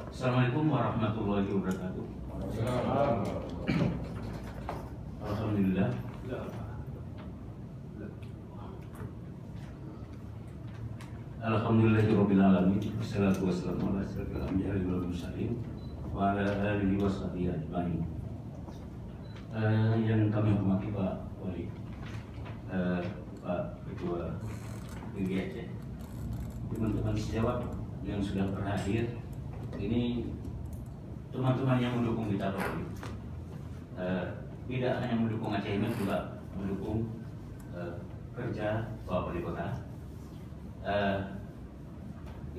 Assalamualaikum warahmatullahi wabarakatuh. Alhamdulillah. Alhamdulillahirabbil alamin. Wassalatu wassalamu ala asyrofil anbiya'i wal mursalin wa ala alihi washabihi ajmain. Yang kami hormati Pak Wali, Pak Ketua PGAC, teman-teman sejawat yang sudah berhadir, ini teman-teman yang mendukung kita Pak Wali. Tidak hanya mendukung ACM, juga mendukung kerja Pak Wali Kota.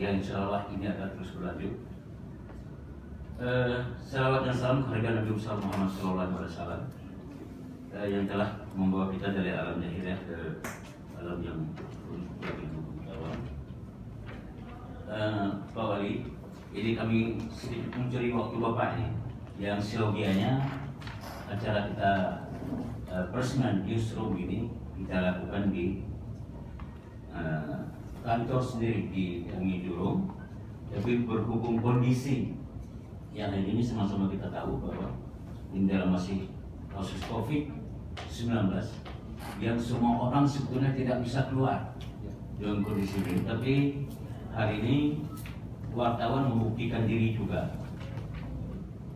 Yang insya Allah ini akan terus berlanjut. Salawat dan salam kepada Nabi Muhammad SAW yang telah membawa kita dari alam jahiliyah ke alam yang lebih bawah. Pak Wali, ini kami sedikit mencuri waktu Bapak ini, yang seyogianya acara kita Persman Newsroom ini kita lakukan di kantor sendiri di Umi Jurung, tapi berhubung kondisi yang ini sama-sama kita tahu bahwa ini dalam masih kasus COVID-19 yang semua orang sebetulnya tidak bisa keluar dalam kondisi ini, tapi hari ini wartawan membuktikan diri juga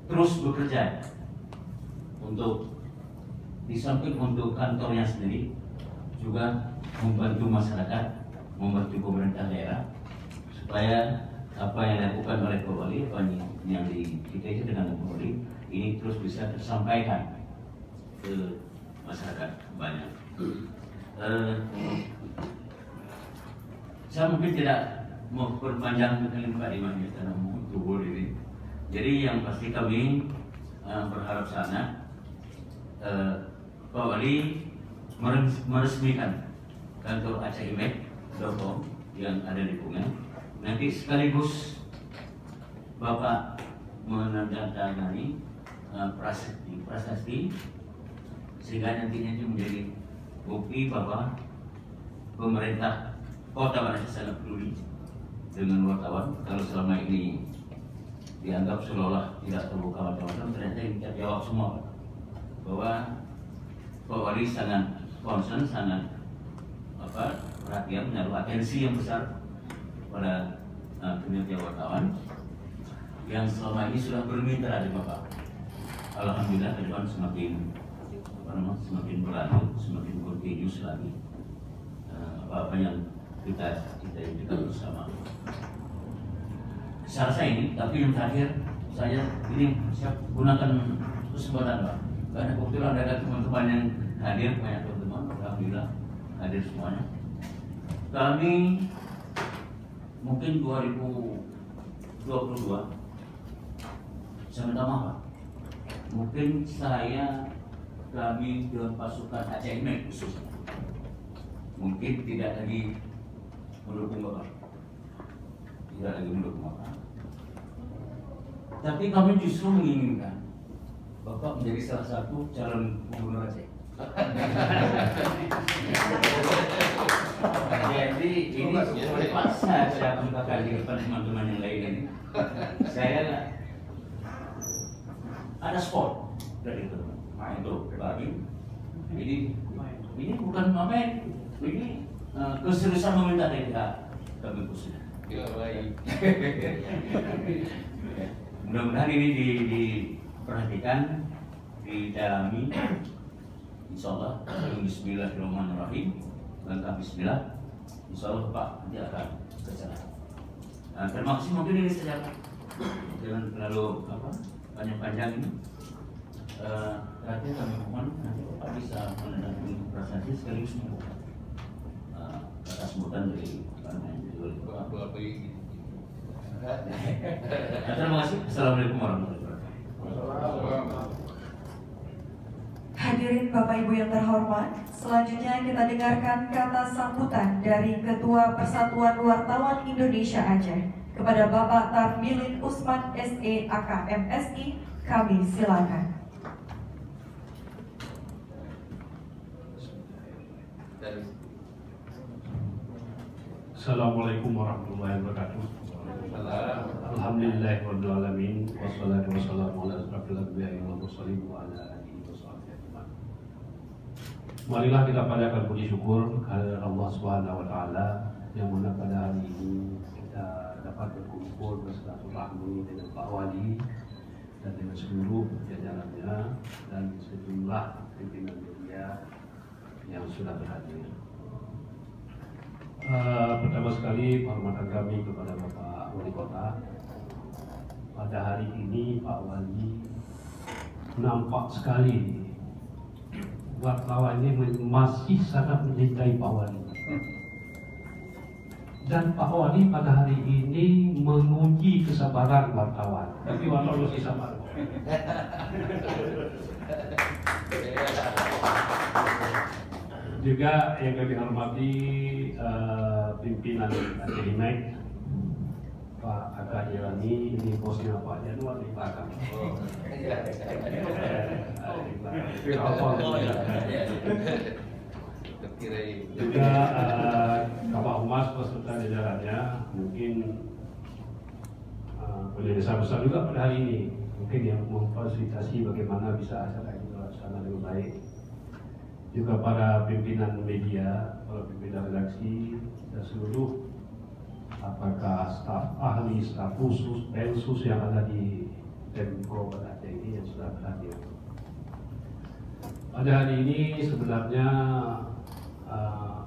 terus bekerja untuk di samping untuk kantornya sendiri juga membantu masyarakat, membantu pemerintah daerah supaya apa yang dilakukan oleh Pak Wali, yang kita itu dengan Pak Wali ini terus bisa tersampaikan ke masyarakat banyak. Saya mungkin tidak mau berpanjang dengan Pak Iman karena mau tunggu ini. Jadi yang pasti kami berharap sana Pak Wali meresmikan kantor ACIMED.com yang ada di Pungan. Nanti sekaligus Bapak menandatangani prasasti sehingga nantinya itu menjadi bukti bahwa pemerintah Kota Banasih sangat peduli dengan wartawan. Kalau selama ini dianggap seolah tidak terbuka macam-macam, ternyata ini kita jawab semua bahwa Pak Wali sangat concern, sangat perhatian, menaruh atensi yang besar pada kinerja wartawan yang selama ini sudah bermitra dengan Bapak. Alhamdulillah ke depan semakin berlanjut, semakin continuous lagi apa yang kita bersama. Saya ini, tapi yang terakhir saya ini siap gunakan kesempatan Pak, karena kebetulan ada teman-teman yang hadir, banyak teman-teman, alhamdulillah hadir semuanya. Kami mungkin 2022 saya minta maaf Pak, mungkin kami dalam pasukan ACM khusus mungkin tidak lagi mendukung Bapak, tapi kami justru menginginkan Bapak menjadi salah satu calon gubernur Aceh. Jadi ini terpaksa saya katakan di depan teman-teman yang lain ini. Saya ada sport dari itu untuk bagi. Ini bukan main, ini keseriusan meminta dari kami khusus. Mudah-mudahan ini diperhatikan, didalami. Insyaallah, bismillahirrahmanirrahim. Lengkap bismillah. Insyaallah Pak nanti akan berjalan. Terima kasih, mungkin ini saja. Jangan terlalu panjang-panjang ini. Terakhir kami mohon nanti Bapak bisa menandatangani prasasti sekaligus membuka kata sebutan dari Bapak. Terima kasih. Assalamualaikum warahmatullahi wabarakatuh. Hadirin Bapak Ibu yang terhormat, selanjutnya kita dengarkan kata sambutan dari Ketua Persatuan Wartawan Indonesia Aceh kepada Bapak Tarmilin Usman SE AKMSI. Kami silakan. Assalamualaikum warahmatullahi wabarakatuh. Alhamdulillahirabbil alamin wassalatu wassalamu ala asyrofil anbiya'i wal mursalin wa ala alihi washabbihi ajmain. Marilah kita panjatkan puji syukur kepada Allah Subhanahu wa taala yang mana pada hari ini kita dapat berkumpul bersilaturahmi dengan Pak Wali dan dengan seluruh jajarannya dan sejumlah pimpinan media yang sudah berhadir. Pertama sekali penghormatan kami kepada Bapak Wali Kota. Pada hari ini Pak Wali nampak sekali wartawan ini masih sangat mencintai Pak Wali. Dan Pak Wali pada hari ini menguji kesabaran wartawan. Tapi wartawan masih sabar. Juga yang kami hormati pimpinan Aceh Imek, Pak Aka Jelani, ini bosnya Pak Januar di belakang. Juga Kabak Humas beserta jajarannya, mungkin pemirsa besar juga pada hari ini, mungkin yang memfasilitasi bagaimana bisa acara ini terlaksana dengan baik. Juga para pimpinan media, para pimpinan redaksi, dan seluruh apakah staf ahli, staf khusus, densus yang ada di Pemko Aceh ini yang sudah berhadir. Pada hari ini sebenarnya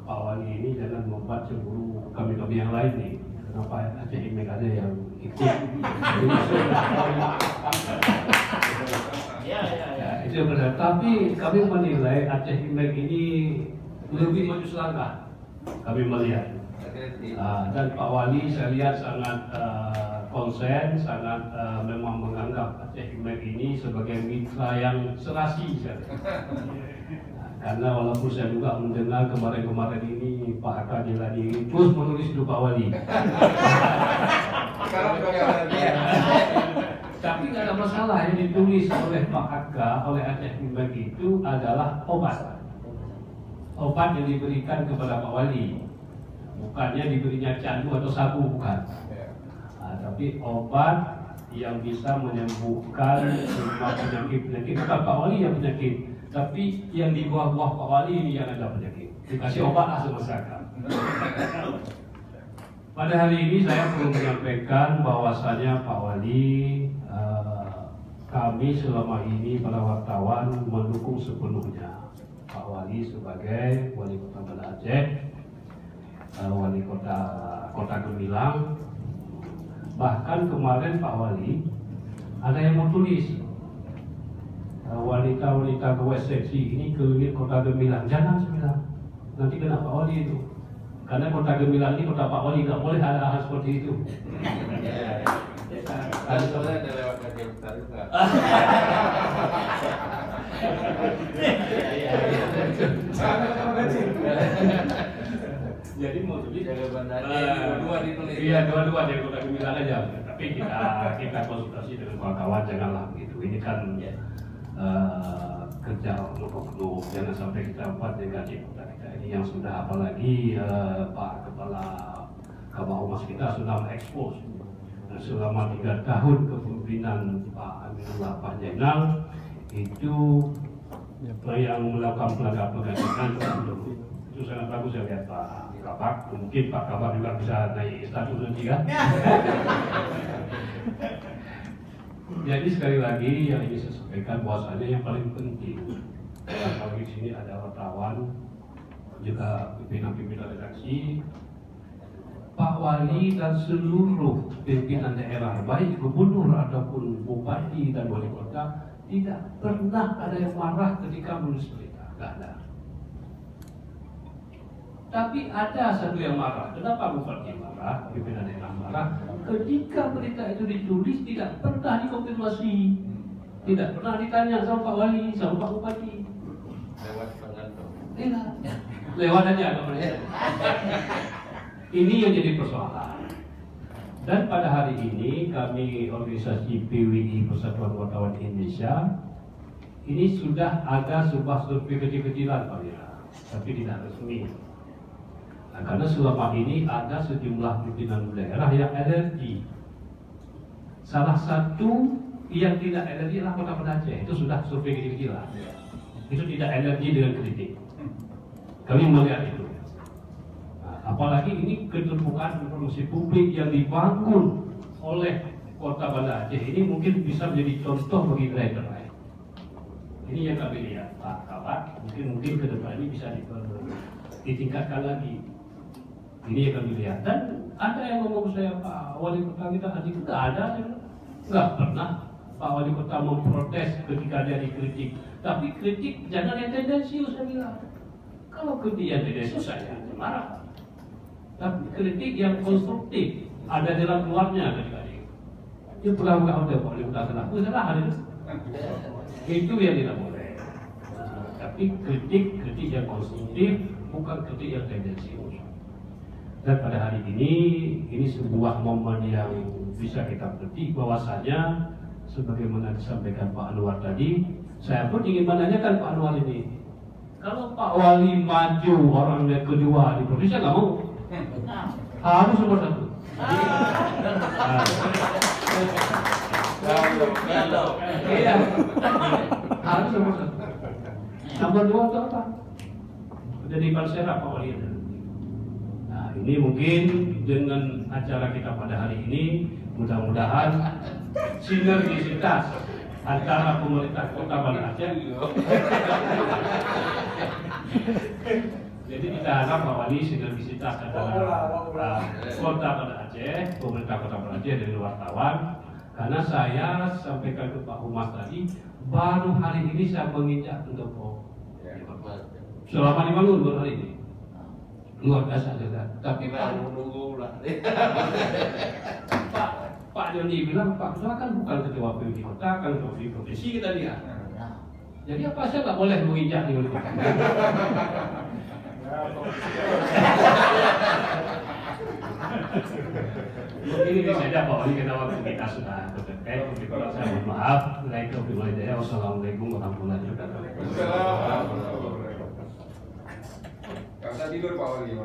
Pak Wali ini jangan membuat cemburu kami-kami yang lain nih. Kenapa Aceh Imek ada yang ikut? Itu benar. Tapi kami menilai Aceh Imek ini lebih maju selangkah. Kami melihat. Dan Pak Wali saya lihat sangat konsen, sangat memang menganggap Aceh Imek ini sebagai mitra yang serasi. Karena walaupun saya juga mendengar kemarin-kemarin ini Pak Aka Jelani terus menulis hidup Pak Wali. Tapi nggak ada masalah, yang ditulis oleh Pak Aka, oleh Aceh Imek itu adalah obat. Obat yang diberikan kepada Pak Wali. Bukannya diberinya candu atau sabu, bukan. Tapi obat yang bisa menyembuhkan semua penyakit-penyakit. Bukan Pak Wali yang penyakit, tapi yang di bawah-bawah Pak Wali ini yang ada penyakit. Dikasih obat langsung masyarakat. Pada hari ini saya perlu menyampaikan bahwasanya Pak Wali, kami selama ini para wartawan mendukung sepenuhnya Pak Wali sebagai Wali Kota Banda Aceh, Wali Kota Gemilang. Bahkan kemarin Pak Wali ada yang mau tulis, wanita-wanita ke seksi ini keliling Kota Gemilang, jangan bilang nanti kena Pak Wali itu. Karena Kota Gemilang ini kota Pak Wali, nggak boleh ada hal seperti itu. Tadi soalnya ada lewat kajian besar juga. Jadi mau tulis dua ditulis. Iya, dua-dua dari Kota Gemilang aja. Tapi kita konsultasi dengan kawan-kawan, janganlah begitu. Ini kan kerja oknum, jangan sampai kita buat negatif kota kita ini yang sudah, apalagi Pak Kepala Kabak Humas kita sudah mengekspos selama 3 tahun kepemimpinan Pak Aminullah Panjaitan itu yang melakukan pelanggaran itu sangat bagus. Saya lihat Pak Kabak, mungkin Pak Kabak juga bisa naik status nanti kan. Jadi sekali lagi yang ingin saya sampaikan bahwasanya yang paling penting, apalagi di sini ada wartawan, juga pimpinan-pimpinan redaksi, Pak Wali dan seluruh pimpinan daerah, baik gubernur ataupun bupati dan wali kota, tidak pernah ada yang marah ketika menulis berita, nggak ada. Tapi ada satu yang marah. Kenapa bupati marah, pimpinan daerah marah? Ketika berita itu ditulis tidak pernah dikonfirmasi, tidak pernah ditanya sama Pak Wali, sama Pak Bupati. Lewat pengantar. Tidak, lewat aja namanya. Ini yang jadi persoalan. Dan pada hari ini kami organisasi PWI Persatuan Wartawan Indonesia ini sudah ada sebuah survei kecil-kecilan Pak Wira, tapi tidak resmi. Nah, karena selama ini ada sejumlah pimpinan daerah yang alergi Salah satu yang tidak energi adalah Kota Banda Aceh. Itu sudah survei kecil-kecilan. Itu tidak energi dengan kritik. Kami melihat itu. Nah, apalagi ini keterbukaan informasi publik yang dibangun oleh Kota Banda Aceh ini mungkin bisa menjadi contoh bagi daerah lain. Ini yang kami lihat, Pak Kawan. Mungkin ke depan ini bisa ditingkatkan lagi. Ini yang kami lihat. Dan ada yang ngomong saya, Pak Wali Kota kita tadi nggak ada, nggak pernah Pak Wali Kota memprotes ketika dia dikritik. Tapi kritik jangan yang tendensius, saya bilang. Kalau kritik yang tendensius saya marah. Tapi kritik yang konstruktif, ada jalan keluarnya adik-adik. Dia pernah nggak Pak Wali Kota kenapa? Salah ada. Itu yang tidak boleh. Tapi kritik yang konstruktif, bukan kritik yang tendensius. Dan pada hari ini sebuah momen yang bisa kita petik bahwasanya sebagaimana disampaikan Pak Anwar tadi, saya pun ingin menanyakan Pak Anwar ini, kalau Pak Wali maju orang yang kedua di provinsi nggak mau, harus nomor satu. Iya, harus nomor satu. Nomor dua itu apa? Jadi Palsera Pak Wali. Nah, ini mungkin dengan acara kita pada hari ini, mudah-mudahan sinergisitas antara pemerintah Kota Banda Aceh. Jadi kita harap bahwa ini sinergisitas antara Kota Banda Aceh, pemerintah Kota Banda Aceh dari wartawan. Karena saya sampaikan ke Pak Humas tadi, baru hari ini saya menginjak pendopo. Selama dibangun baru hari ini. Luar biasa juga. Tapi Pak menunggu lah. Pak Joni bilang Pak Ketua kan bukan ketua PWD Kota, kan ketua provinsi kita lihat. Jadi apa saya nggak boleh menginjak di Kota? Ini saja Pak Wali karena waktu kita sudah terdekat. Saya mohon maaf. Wassalamualaikum warahmatullahi wabarakatuh. Kata tidur Pak Wali.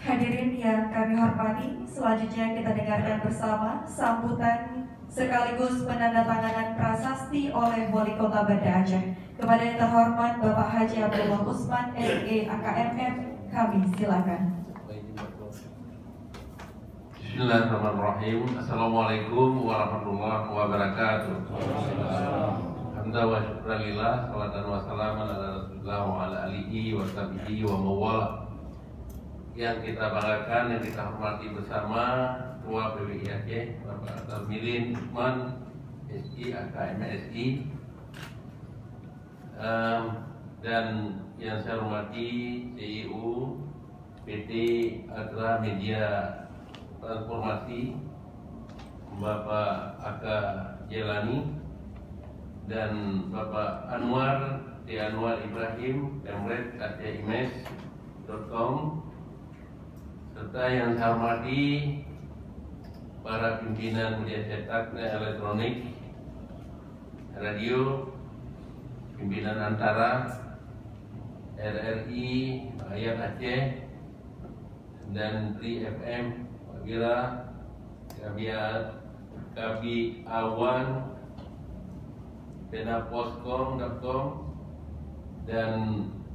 Hadirin yang kami hormati, selanjutnya kita dengarkan bersama sambutan sekaligus penandatanganan prasasti oleh Wali Kota Banda Aceh. Kepada yang terhormat Bapak Haji Abdullah Usman SE AKMM, kami silakan. Bismillahirrahmanirrahim. Assalamualaikum warahmatullahi wabarakatuh. Hamdan wa syukurillah, salatan wa salaman ala Rasulullah wa ala alihi wa sahbihi wa mawala. Yang kita banggakan, yang kita hormati bersama Ketua PWI Aceh Bapak Tarmilin Usman SI AKM SI, dan yang saya hormati CEO PT Atra Media Transformasi Bapak Aka Jelani, dan Bapak Anwar Ibrahim Pemret aceh-imes.com, serta yang saya hormati para pimpinan media cetak dan elektronik, radio, pimpinan antara RRI Rakyat Aceh dan Tri FM Wira, Kabi Awan, Penapos.com, dan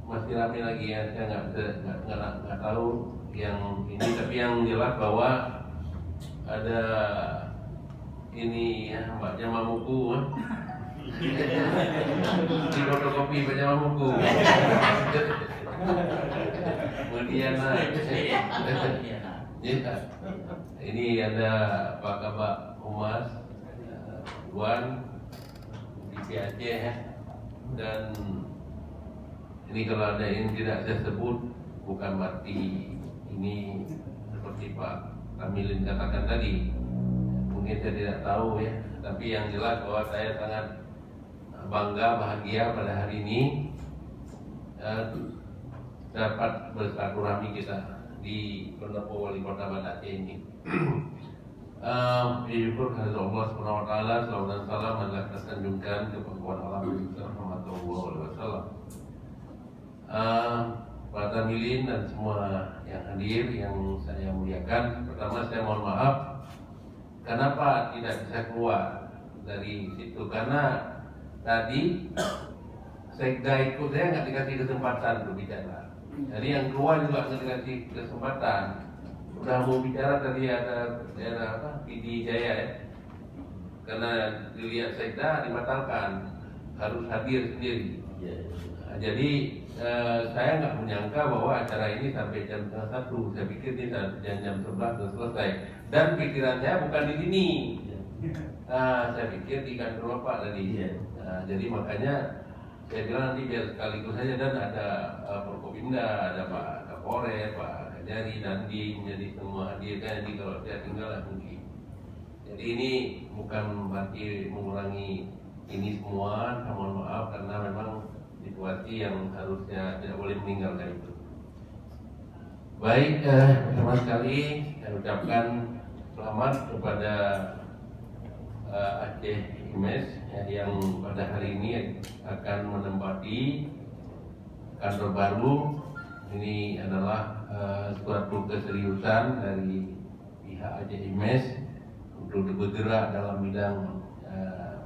masih ramai lagi ya, saya nggak tahu yang ini, tapi yang jelas bahwa ada ini ya, Mbak Jamamuku di fotokopi Mbak Jamamuku. Kemudian ini ada Pak Kabak Humas Wan di Aceh ya. Dan ini kalau ada yang tidak saya sebut bukan berarti ini seperti Pak Kamilin katakan tadi, mungkin saya tidak tahu ya, tapi yang jelas bahwa saya sangat bangga, bahagia pada hari ini dapat bersilaturahmi kita di pendopo Wali Kota Banda Aceh ini. Syukur kepada Allah Subhanahu wa taala, salawat dan salam adalah tersanjungkan kepada alam Muhammad sallallahu alaihi wasallam. Pada Tamilin dan semua yang hadir yang saya muliakan. Pertama saya mohon maaf kenapa tidak bisa keluar dari situ, karena tadi sekda ikut saya nggak dikasih kesempatan untuk bicara. Jadi yang keluar juga nggak dikasih kesempatan. Udah mau bicara tadi ada PD Jaya ya, karena dilihat sekda dibatalkan, harus hadir sendiri. Nah, jadi saya nggak menyangka bahwa acara ini sampai jam 1:30. Saya pikir ini jam 11 sudah selesai. Dan pikiran saya bukan di sini. Saya pikir di kantor Bapak tadi. Jadi makanya saya bilang nanti biar sekaligus saja, dan ada Forkopimda, ada Pak Kapolres, Pak Kajari, Dandim, jadi semua hadir kan. Jadi kalau saya tinggal mungkin. Jadi ini bukan berarti mengurangi ini semua. Saya mohon maaf karena memang situasi yang harusnya tidak boleh meninggalkan itu. Baik, pertama sekali saya ucapkan selamat kepada Aceh Imes yang pada hari ini akan menempati kantor baru. Ini adalah suatu keseriusan dari pihak Aceh Imes untuk bergerak dalam bidang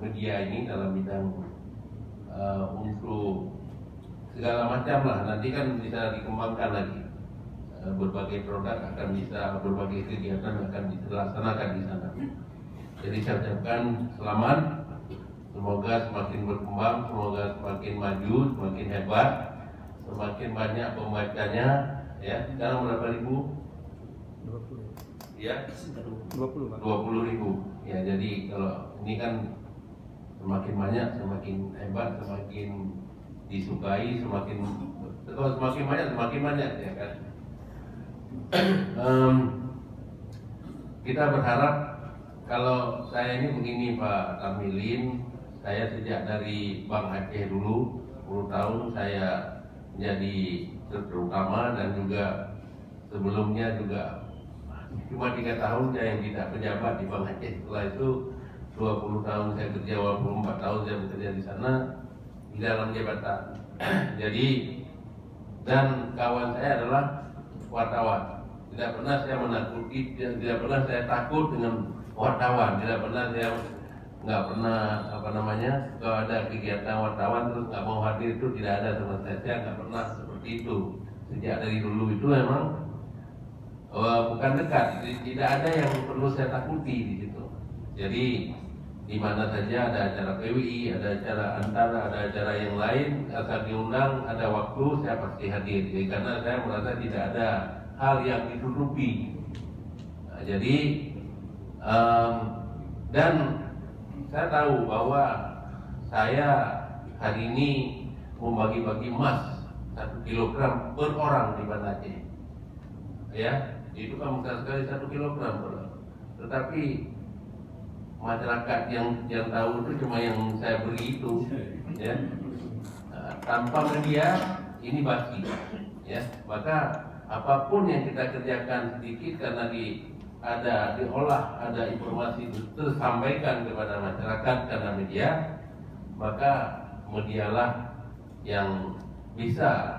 media ini, dalam bidang untuk segala macam lah. Nanti kan bisa dikembangkan lagi, berbagai produk akan bisa, berbagai kegiatan akan dilaksanakan di sana. Jadi saya ucapkan selamat, semoga semakin berkembang, semoga semakin maju, semakin hebat, semakin banyak pembacanya. Ya, sekarang berapa ribu? 20. Ya, 20 ribu. Ya, jadi kalau ini kan semakin banyak, semakin hebat, semakin disukai, kalau semakin banyak ya kan. Kita berharap, kalau saya ini begini Pak Tamilin, saya sejak dari Bank Aceh dulu 10 tahun saya menjadi terutama, dan juga sebelumnya juga cuma 3 tahun saya yang tidak pejabat di Bank Aceh. Setelah itu 20 tahun saya kerja, 24 tahun saya bekerja di sana di dalam jabatan. Jadi, dan kawan saya adalah wartawan. Tidak pernah saya menakuti, tidak pernah saya takut dengan wartawan. Tidak pernah saya, nggak pernah kalau ada kegiatan wartawan terus nggak mau hadir, itu tidak ada sama saya. Saya nggak pernah seperti itu. Sejak dari dulu itu memang bukan dekat, tidak ada yang perlu saya takuti di situ. Jadi di mana saja ada acara PWI, ada acara Antara, ada acara yang lain, asal diundang, ada waktu, saya pasti hadir. Jadi, karena saya merasa tidak ada hal yang ditutupi. Nah, jadi dan saya tahu bahwa saya hari ini membagi-bagi emas 1 kilogram per orang di Banda Aceh. Ya, itu kan besar sekali 1 kilogram per orang. Tetapi masyarakat yang tahu itu cuma yang saya beri itu, ya. Tanpa media ini basi, ya. Maka apapun yang kita kerjakan sedikit karena diolah, ada informasi tersampaikan kepada masyarakat karena media, maka medialah yang bisa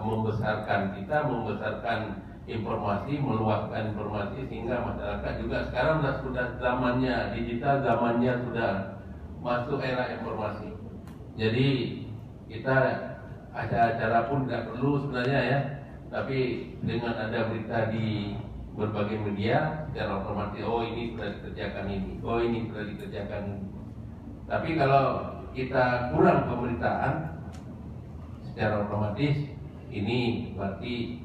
membesarkan kita, membesarkan informasi, meluaskan informasi, sehingga masyarakat juga sekarang sudah zamannya digital, zamannya sudah masuk era informasi. Jadi kita acara-acara pun tidak perlu sebenarnya ya, tapi dengan ada berita di berbagai media secara otomatis, oh ini sudah dikerjakan ini, oh ini sudah dikerjakan ini. Tapi kalau kita kurang pemberitaan secara otomatis, ini berarti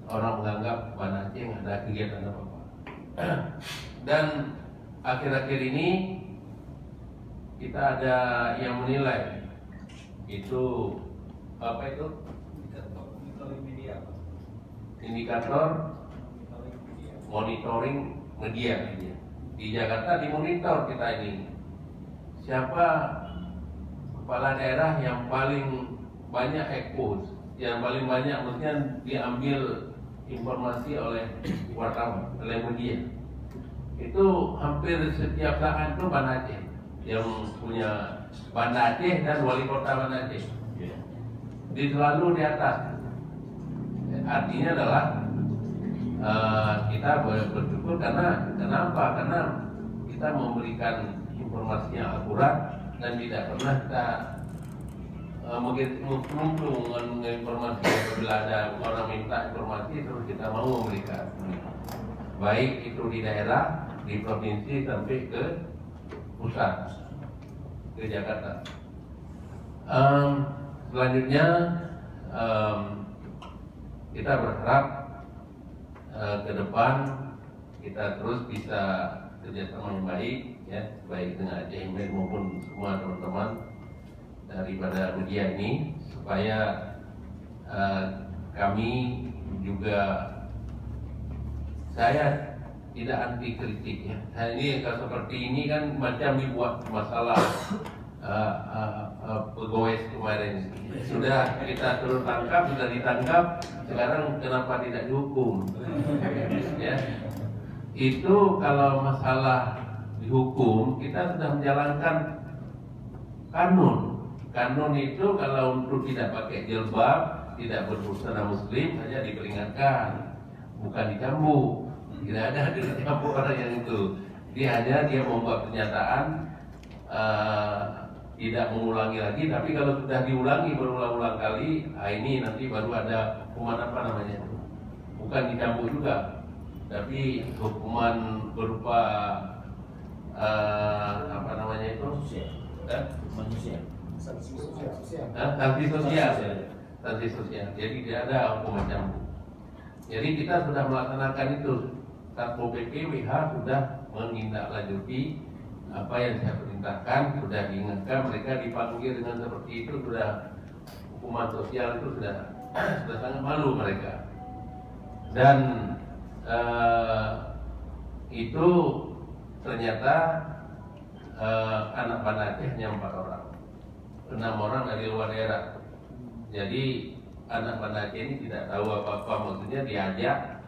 orang menganggap Banda Aceh nggak ada kegiatan apa-apa. Dan akhir-akhir ini kita ada yang menilai itu apa itu? Indikator monitoring media. Di Jakarta dimonitor kita ini. Siapa kepala daerah yang paling banyak expose, yang paling banyak maksudnya diambil informasi oleh wartawan, oleh media. Itu hampir setiap saat itu Banda Aceh yang punya, Banda Aceh dan wali kota Banda Aceh. Di selalu di atas. artinya adalah kita bersyukur karena kenapa? Karena kita memberikan informasinya akurat dan tidak pernah kita menguntung informasi. Apabila ada orang minta informasi terus kita mau memberikan, baik itu di daerah, di provinsi sampai ke pusat, ke Jakarta. Selanjutnya kita berharap ke depan kita terus bisa kerjasama yang baik, ya, baik dengan Aceh Imed maupun semua teman-teman daripada media ini, supaya kami juga, saya tidak anti kritik, ya. Nah, ini kalau seperti ini kan macam dibuat masalah pegawai kemarin, sudah kita turun tangkap, sudah ditangkap, sekarang kenapa tidak dihukum? Ya, itu kalau masalah dihukum, kita sudah menjalankan kanun. Kanun itu kalau untuk tidak pakai jilbab, tidak berbusana muslim saja diperingatkan, bukan dicambuk. Tidak ada dicambuk orang yang itu. Dia membuat pernyataan, tidak mengulangi lagi. Tapi kalau sudah diulangi berulang-ulang kali, ini nanti baru ada hukuman apa namanya itu. Bukan dicambuk juga, tapi hukuman berupa apa namanya itu? Manusia. Sanksi sosial. Jadi tidak ada hukuman cambuk. Jadi kita sudah melaksanakan itu. Satpol PP WH sudah menindaklanjuti apa yang saya perintahkan, sudah diingatkan, mereka dipanggil dengan seperti itu, sudah hukuman sosial itu sudah sangat malu mereka. Dan itu ternyata anak Banda Aceh hanya 4 orang, 6 orang dari luar daerah. Jadi anak Banda Aceh ini tidak tahu apa-apa, maksudnya diajak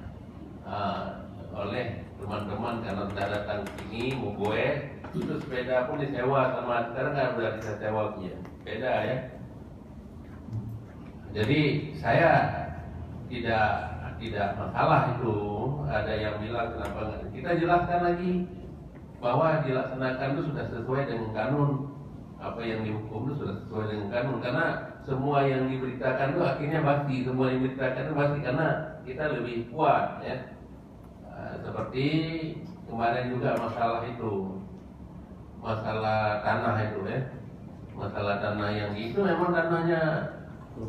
oleh teman-teman karena sudah datang ke sini mau gue, itu sepeda pun disewa sama, sekarang kan udah bisa sewa sepeda, ya. Jadi saya tidak masalah itu. Ada yang bilang kenapa nggak, kita jelaskan lagi bahwa dilaksanakan itu sudah sesuai dengan kanun. Apa yang dihukum itu sudah sesuai dengan kanun, karena semua yang diberitakan itu akhirnya pasti, semua yang diberitakan itu pasti, karena kita lebih kuat, ya. Seperti kemarin juga masalah itu, masalah tanah itu, ya, masalah tanah yang itu memang tanahnya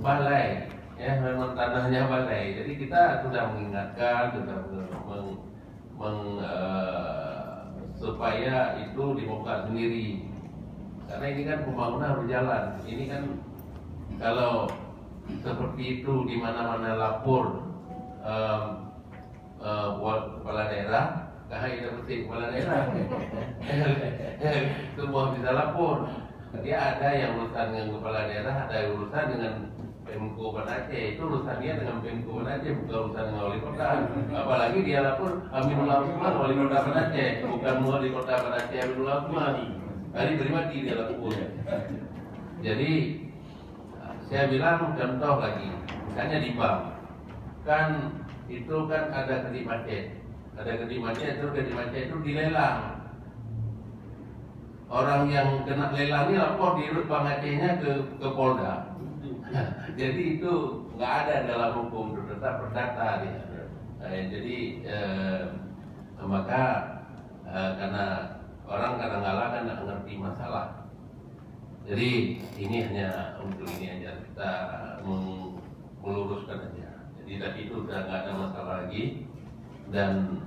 balai, ya, memang tanahnya balai. Jadi kita sudah mengingatkan, sudah supaya itu dibongkar sendiri, karena ini kan pembangunan berjalan. Ini kan kalau seperti itu di mana-mana lapor kepala daerah, tidak mesti kepala daerah, semua bisa lapor. Dia ada yang urusan dengan kepala daerah, ada yang urusan dengan Pemko Banda Aceh, itu urusannya dengan Pemko Banda Aceh, bukan urusan dengan wali kota. Apalagi dia lapor Aminullah Usman, wali kota Banda Aceh, bukan wali kota Banda Aceh Aminullah Usman. Kali pribadi dia lapor. Jadi saya bilang contoh lagi, misalnya di bank, kan itu kan ada kredit macet, terus kredit macet itu dilelang. Orang yang kena lelang ini lapor di Bank Acehnya ke Polda. Jadi itu nggak ada dalam hukum, tetap perdata dia. Jadi maka karena orang kadang-kala kan nggak ngerti masalah. Jadi ini hanya untuk ini aja, kita meluruskan aja. Jadi tadi itu sudah nggak ada masalah lagi, dan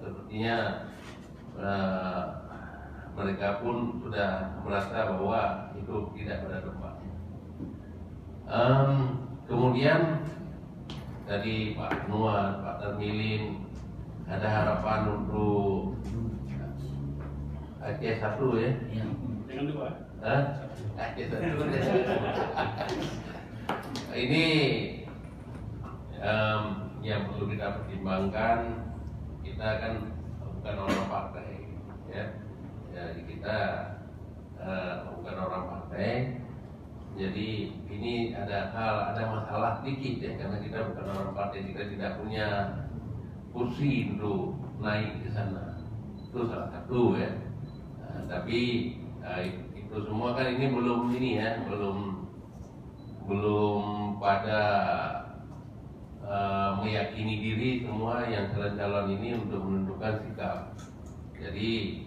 sepertinya mereka pun sudah merasa bahwa itu tidak pada tempatnya. Kemudian dari Pak Nuar, Pak Tarmilin, ada harapan untuk Aceh 1, ya? Dengan 2. Aceh 1. Ini yang perlu kita pertimbangkan. Kita kan bukan orang partai, ya. Jadi kita bukan orang partai, Jadi ini ada masalah dikit ya, karena kita bukan orang partai, kita tidak punya kursi untuk naik ke sana. Itu salah satu ya. Tapi itu semua kan ini belum pada meyakini diri semua yang calon-calon ini untuk menentukan sikap. Jadi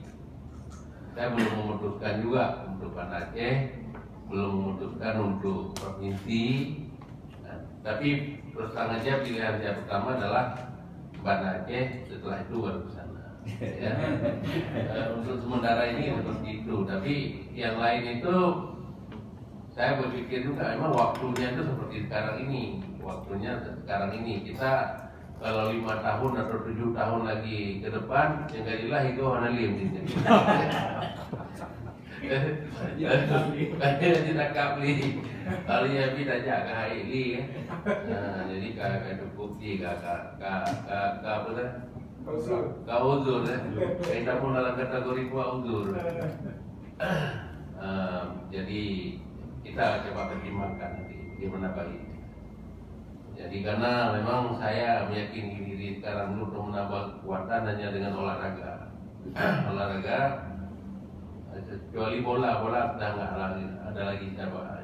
saya belum memutuskan juga untuk Banda Aceh, belum memutuskan untuk provinsi, tapi terus terang aja pilihan saya pertama adalah Banda Aceh, setelah itu baru ke sana. Ya. Untuk sementara ini seperti itu, tapi yang lain itu saya berpikir juga memang waktunya itu seperti sekarang ini. Waktunya sekarang ini kita kalau 5 tahun atau 7 tahun lagi ke depan, yang gadilah itu analim ini. Tidak kapli, kalau ya tidak jaga ini. Jadi kakak cukup di kakak apa dah? Kauzur, kita pun dalam kategori kauzur. Jadi kita coba pertimbangkan nanti gimana baik. Jadi karena memang saya meyakini diri sekarang untuk menambah kekuatan hanya dengan olahraga. Olahraga, kecuali bola sudah nggak ada lagi siapa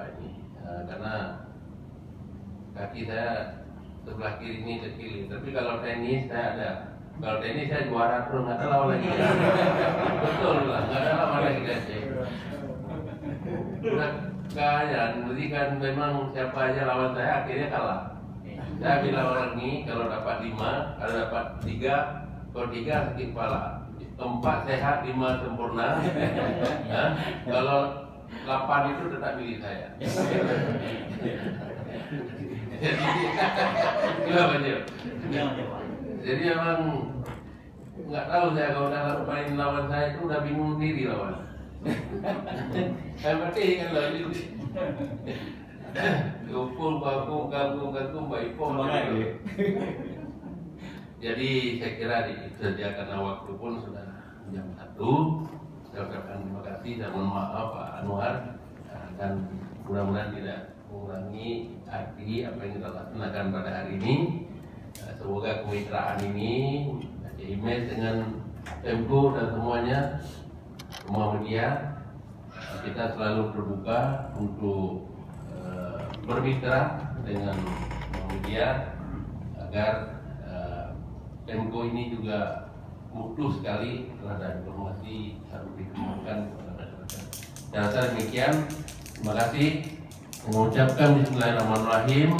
ini. Karena kaki saya sebelah kiri ini kecil, tapi kalau tenis saya ada. Kalau tenis saya juara terus, nggak ada lawan lagi. Betul lah, nggak ada lawan lagi guys. Udah kalian, berarti kan memang siapa aja lawan saya akhirnya kalah. Saya bilang orang ini kalau dapat 5, kalau dapat 3, kalau 3 sakit kepala, 4 sehat, 5 sempurna. Kalau 8 itu tetap milik saya. Jadi memang nggak tahu saya kalau udah main lawan saya itu udah bingung diri lawan. Yang penting kan lagi kumpul gabung baik pom. Jadi saya kira itu saja karena waktu pun sudah jam 1. Saya ucapkan terima kasih dan mohon maaf Pak Anwar, dan mudah-mudahan tidak mengurangi arti apa yang kita laksanakan pada hari ini. Semoga kemitraan ini Imes dengan Tempo dan semuanya, semua media, kita selalu terbuka untuk bermitra dengan media agar Tempo ini juga mutu sekali terhadap informasi harus dikembangkan kepada masyarakat. Saya rasa demikian. Terima kasih. Mengucapkan Bismillahirrahmanirrahim.